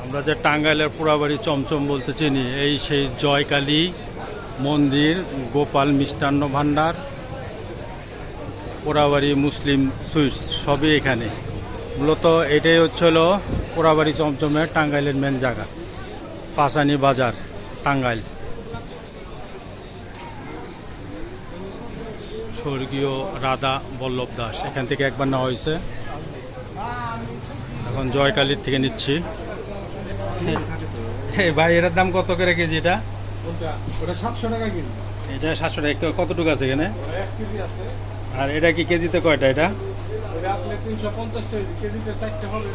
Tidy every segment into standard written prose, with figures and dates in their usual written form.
আমরা যে টাঙ্গাইলের পোড়াবাড়ি চমচম বলতে চিনি, এই সেই জয়কালী মন্দির, গোপাল মিষ্টান্ন ভাণ্ডার, পোড়াবাড়ি মুসলিম সুইটস সবই এখানে। মূলত এটাই হচ্ছিল পোড়াবাড়ি চমচমের টাঙ্গাইলের মেন জায়গা, পাসানি বাজার, টাঙ্গাইল। স্বর্গীয় রাধা বল্লভ দাস এখান থেকে একবার নেওয়া হয়েছে, এখন জয়কালীর থেকে নিচ্ছি। ভাই এটার দাম কত করে কেজি? এটা 700 টাকা কেজি। এটা 700 টাকা। কতটুকু আছে এখানে? 1 কেজি আছে। আর এটা কি কেজিতে কয়টা? এটা এটা আপনি 350 টাকা কেজিতে 4টা হবে।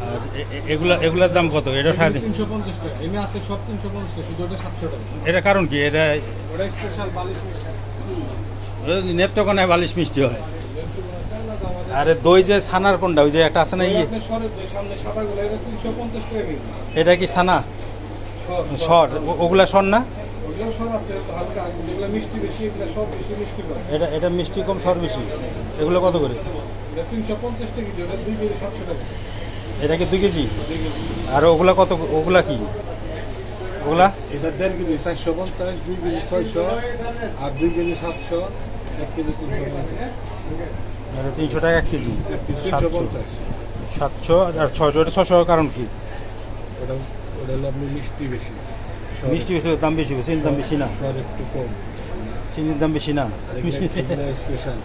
আর এগুলার দাম কত? এটা 350 টাকা। এমনি আছে সব 350 টাকা, শুধু এটা 700 টাকা। এটা কারণ কি? এটা ওটা স্পেশাল বালিশ মিষ্টি। নেত্রকোনায় বালিশ মিষ্টি হয়। আরে দই যে ছানার কোনটা? ওই যে একটা আছে না, সামনে সাদাগুলো, এটা 350 টাকা কেজি। এটা কি ছানা? সর? ওগুলা সর না? ওগুলো সব আছে হালকা, যেগুলো মিষ্টি বেশি, এগুলো সব বেশি মিষ্টি করে। এটা মিষ্টি কম, সর বেশি। এগুলো কত করে? এটা 350 টাকা কেজি। ওটা 2 কেজি 700 টাকা। এটা কি 2 কেজি? আর ওগুলা কত? ওগুলা কি? ওগুলা এটা 1.5 কেজি 450, 2 কেজি 600, আর 2 কেজি 700, 1 কেজি 350। এটা 300 টাকা 1 কেজি। 350। 700 আর 600। এটা 600 কারণ কি? ওটা হলো আপনি মিষ্টি বেশি, মিষ্টি বেশি, দাম বেশি, চিনির দাম বেশি না? সর একটু কম, চিনির দাম বেশি না? স্পেশাল।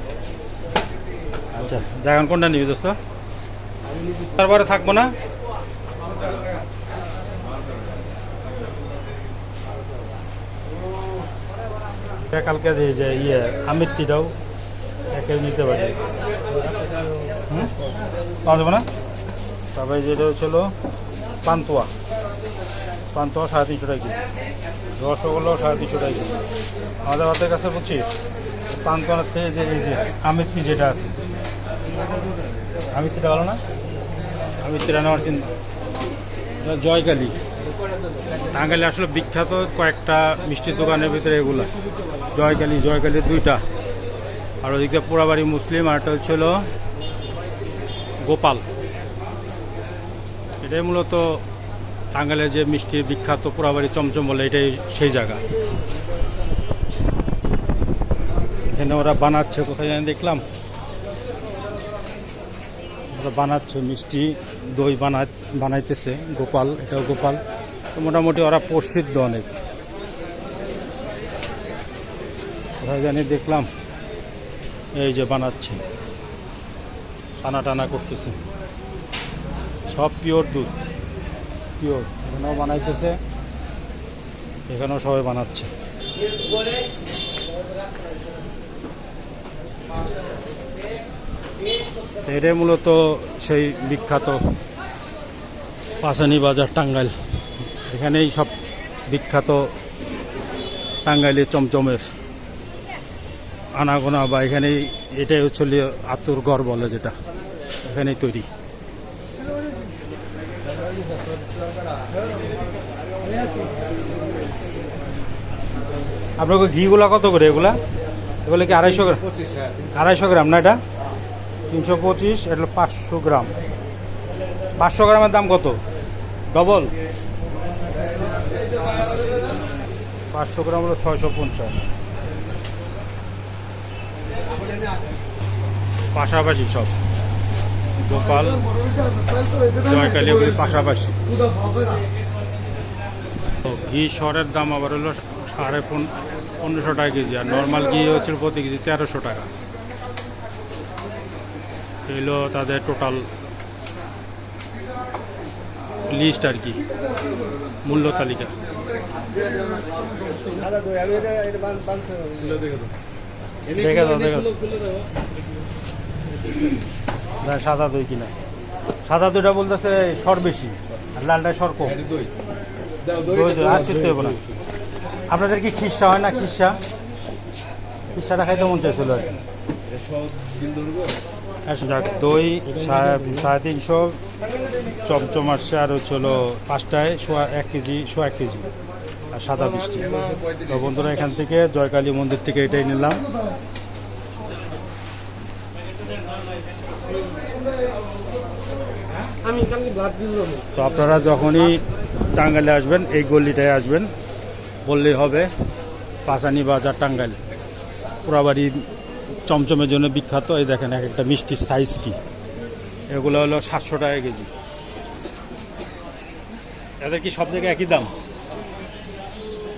আচ্ছা, এখন কোনটা নিবি দোস্ত? তারপরে থাকবো না? কালকে যে আমিত্তিটাও একে নিতে পারি, পাওয়া যাবে না? তারপরে যেটা হচ্ছিল পান্তুয়া 350 টাকা কেজি। রসগোল্লাও 350 টাকা কেজি। আমাদের হাতের কাছে বুঝছিস পান্তুয়ার থেকে যে এই যে আমিত্তি যেটা আছে, আমিত্তিটা ভালো না? আমিত্তিটা নেওয়ার চিন্তা। জয়কালী টাঙ্গাইলে আসলে বিখ্যাত কয়েকটা মিষ্টির দোকানের ভিতরে এগুলা। জয়কালী 2টা, আর ওদিকে পোড়াবাড়ি মুসলিম, আর একটা হচ্ছিল গোপাল। এটাই মূলত টাঙ্গাইলের যে মিষ্টি বিখ্যাত পোড়াবাড়ি চমচম বলে, এটাই সেই জায়গা। এখানে ওরা বানাচ্ছে, কোথায় জানি দেখলাম ওরা বানাচ্ছে মিষ্টি, দই বানাইতেছে। গোপাল, এটাও গোপাল। মোটামুটি ওরা প্রসিদ্ধ অনেক। কোথায় জানি দেখলাম এই যে বানাচ্ছে, টানা টানা করতেছে, সব পিওর দুধ, পিওর। এখানেও বানাইতেছে, এখানেও সবাই বানাচ্ছে। এটাই মূলত সেই বিখ্যাত পাসানি বাজার টাঙ্গাইল। এখানেই সব বিখ্যাত টাঙ্গাইলে চমচমের আনাগোনা, বা এখানেই এটাই হচ্ছে আতুর ঘর বলে, যেটা এখানেই তৈরি। আপনার ঘিগুলা কত করে? এগুলো কি 250 গ্রাম? 250 গ্রাম না? এটা 325, এটা 500 গ্রাম। 500 গ্রামের দাম কত? ডবল? 500 গ্রাম হলো 650। পাশাপাশি সব গোপাল, জয়কালী পাশাপাশি। ঘি সরের দাম আবার হলো 1550 টাকা কেজি, আর নর্মাল ঘি হচ্ছে প্রতি কেজি 1300 টাকা। এলো তাদের টোটাল লিস্ট আর কি, মূল্য তালিকা। দেখে দাও, সাদা দই কিনা। সাদা দইটা বলতেছে সর বেশি, আর লালটায় সর কম। আর শিখতে হবে না। আপনাদের কি খিসা হয় না? খিসাটা খাইতে মন চাইছিল আর কি। যাক, দই 350, চমচম আসছে, আর হচ্ছিল 5টায় 1 কেজি, 1 কেজি, আর সাদা মিষ্টি। তো বন্ধুরা, এখান থেকে জয়কালী মন্দির থেকে এটাই নিলাম। আমি কালকে ব্লাড দিলাম। তো আপনারা যখনই টাঙ্গাইলে আসবেন এই গলিটায় আসবেন, বললেই হবে পাসানি বাজার টাঙ্গাইল। পোড়াবাড়ি চমচমের জন্য বিখ্যাত। এই দেখেন এক একটা মিষ্টির সাইজ কি, এগুলো হলো 700 টাকা কেজি। এদের কি সব জায়গায় একই দাম?